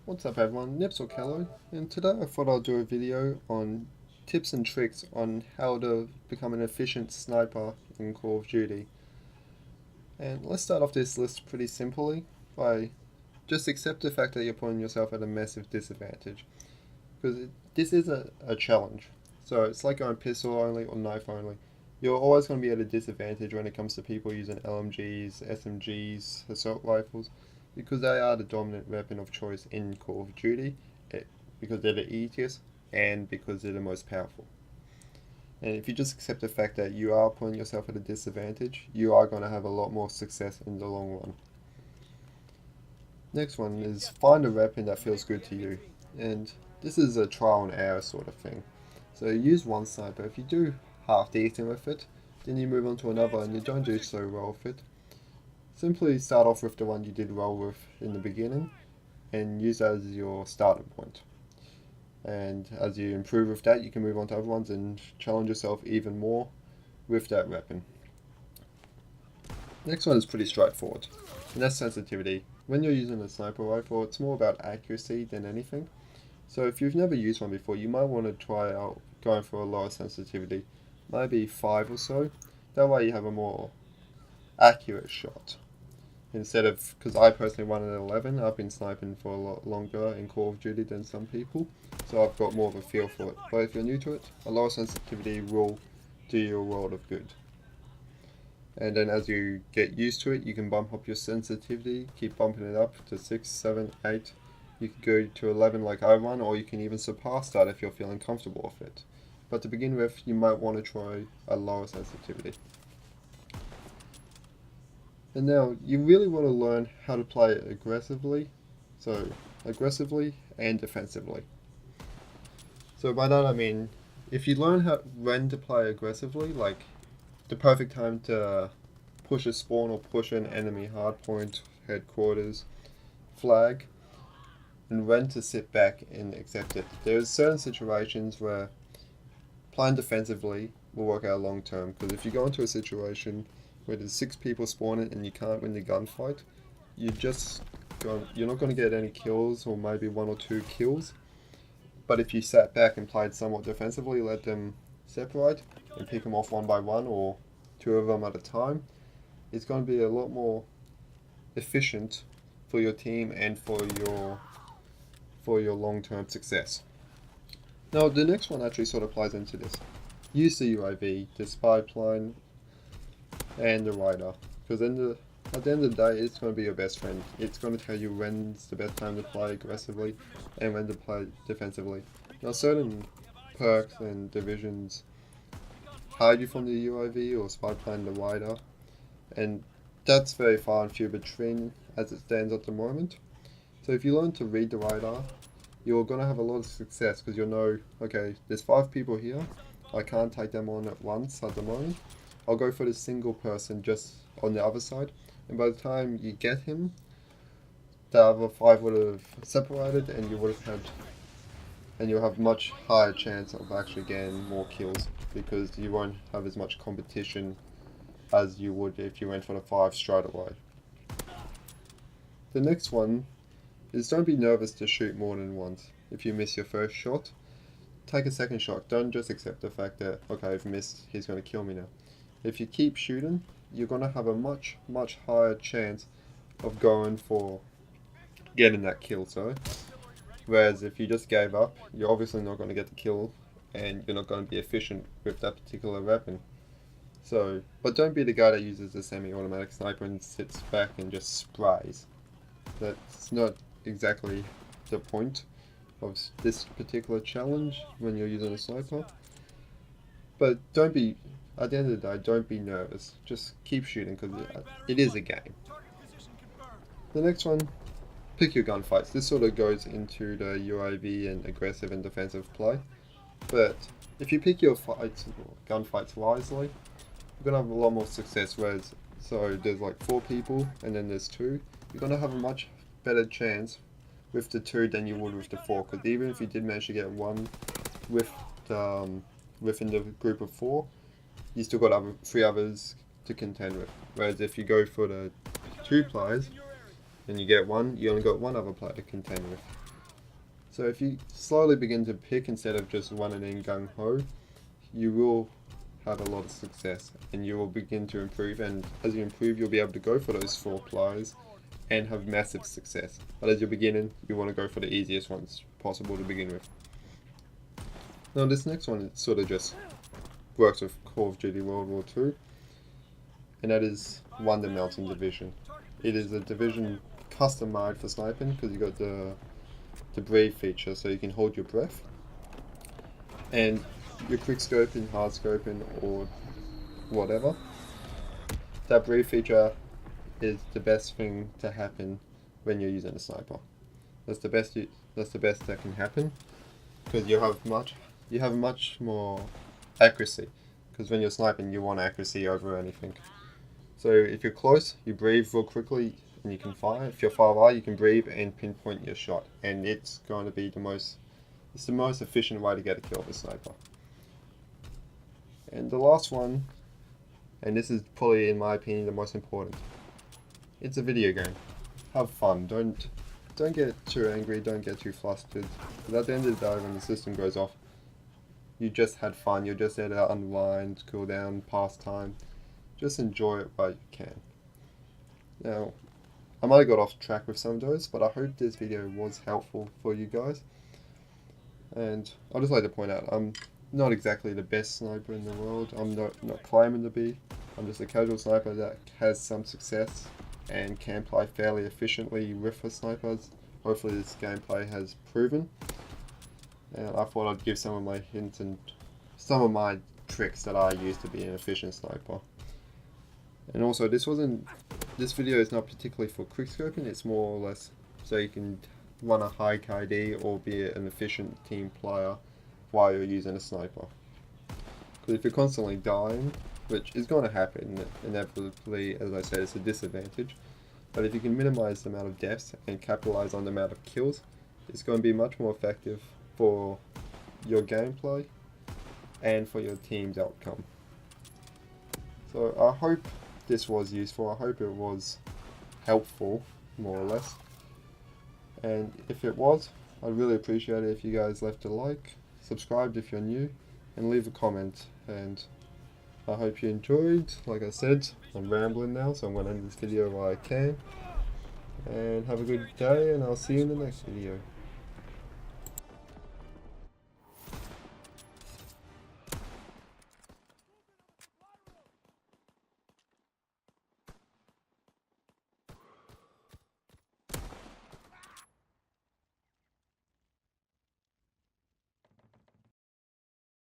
What's up everyone, Nips or Kello, and today I thought I'd do a video on tips and tricks on how to become an efficient sniper in Call of Duty. And let's start off this list pretty simply by just accept the fact that you're putting yourself at a massive disadvantage. Because this is a challenge. So it's like going pistol only or knife only. You're always going to be at a disadvantage when it comes to people using LMGs, SMGs, assault rifles, because they are the dominant weapon of choice in Call of Duty, because they're the easiest and because they're the most powerful. And if you just accept the fact that you are putting yourself at a disadvantage, you are going to have a lot more success in the long run. Next one is find a weapon that feels good to you. And this is a trial and error sort of thing. So use one sniper. If you do half decent with it, then you move on to another and you don't do so well with it. Simply start off with the one you did well with in the beginning and use that as your starting point. And as you improve with that, you can move on to other ones and challenge yourself even more with that weapon. Next one is pretty straightforward, and that's sensitivity. When you're using a sniper rifle, it's more about accuracy than anything. So if you've never used one before, you might want to try out going for a lower sensitivity, maybe 5 or so. That way you have a more accurate shot. Instead of, because I personally run at 11, I've been sniping for a lot longer in Call of Duty than some people, so I've got more of a feel for it. But if you're new to it, a lower sensitivity will do you a world of good. And then as you get used to it, you can bump up your sensitivity, keep bumping it up to 6, 7, 8. You can go to 11 like I run, or you can even surpass that if you're feeling comfortable with it. But to begin with, you might want to try a lower sensitivity. And now, you really want to learn how to play it aggressively. So, aggressively and defensively. So by that I mean, if you learn when to play aggressively, like the perfect time to push a spawn or push an enemy hardpoint, headquarters, flag, and when to sit back and accept it. There's certain situations where playing defensively will work out long term, because if you go into a situation where there's 6 people spawning and you can't win the gunfight, you're not going to get any kills, or maybe 1 or 2 kills. But if you sat back and played somewhat defensively, let them separate and pick them off one by one or 2 of them at a time, it's going to be a lot more efficient for your team and for your long-term success. Now the next one actually sort of plays into this. Use the UAV, the spy plane, and the radar, because at the end of the day, it's going to be your best friend. It's going to tell you when's the best time to play aggressively and when to play defensively. Now certain perks and divisions hide you from the UAV or spy plane, the radar, and that's very far and few between as it stands at the moment. So if you learn to read the radar, you're going to have a lot of success, because you'll know, okay, there's 5 people here, I can't take them on at once at the moment. I'll go for the single person just on the other side, and by the time you get him, the other 5 would have separated, and you'll have much higher chance of actually getting more kills, because you won't have as much competition as you would if you went for the 5 straight away. The next one is don't be nervous to shoot more than once. If you miss your first shot, take a second shot. Don't just accept the fact that, okay, I've missed, he's going to kill me now. If you keep shooting, you're going to have a much higher chance of going for getting that kill, whereas if you just gave up, you're obviously not going to get the kill and you're not going to be efficient with that particular weapon. So, but don't be the guy that uses a semi-automatic sniper and sits back and just sprays. That's not exactly the point of this particular challenge when you're using a sniper. But at the end of the day, don't be nervous. Just keep shooting, because it is a game. The next one, pick your gunfights. This sort of goes into the UAV and aggressive and defensive play. But if you pick your gunfights wisely, you're going to have a lot more success. Whereas, so there's like 4 people and then there's 2. You're going to have a much better chance with the 2 than you would with the 4. Because even if you did manage to get 1 within the group of 4, you still got 3 others to contend with. Whereas if you go for the 2 players and you get 1, you only got 1 other player to contend with. So if you slowly begin to pick instead of just running in gung-ho, you will have a lot of success and you will begin to improve, and as you improve you'll be able to go for those 4 plies and have massive success. But as you're beginning, you want to go for the easiest ones possible to begin with. Now this next one sort of just works with Call of Duty World War II, and that is Wonder Mountain Division. It is a division custom made for sniping because you got the breathe feature, so you can hold your breath, and your quick scoping, hard scoping, or whatever. That breathe feature is the best thing to happen when you're using a sniper. That's the best. That's the best that can happen because you have much more accuracy. Because when you're sniping, you want accuracy over anything. So if you're close, you breathe real quickly and you can fire. If you're far away, you can breathe and pinpoint your shot, and it's going to be the most efficient way to get a kill with a sniper. And the last one, and this is probably in my opinion the most important. It's a video game. Have fun. Don't get too angry. Don't get too flustered. Because at the end of the day, when the system goes off, you just had fun. You're just there to unwind, cool down, pass time. Just enjoy it while you can. Now, I might have got off track with some of those, but I hope this video was helpful for you guys. And I'd just like to point out, I'm not exactly the best sniper in the world. I'm not claiming to be. I'm just a casual sniper that has some success and can play fairly efficiently with the snipers. Hopefully this gameplay has proven. And I thought I'd give some of my hints and some of my tricks that I use to be an efficient sniper. And also this video is not particularly for quickscoping, it's more or less so you can run a high KD or be an efficient team player while you're using a sniper. Because if you're constantly dying, which is going to happen inevitably, as I said, it's a disadvantage. But if you can minimize the amount of deaths and capitalize on the amount of kills, it's going to be much more effective for your gameplay and for your team's outcome. So I hope this was useful. I hope it was helpful, more or less. And if it was, I'd really appreciate it if you guys left a like, subscribed if you're new, and leave a comment. And I hope you enjoyed. Like I said, I'm rambling now, so I'm going to end this video while I can. And have a good day, and I'll see you in the next video.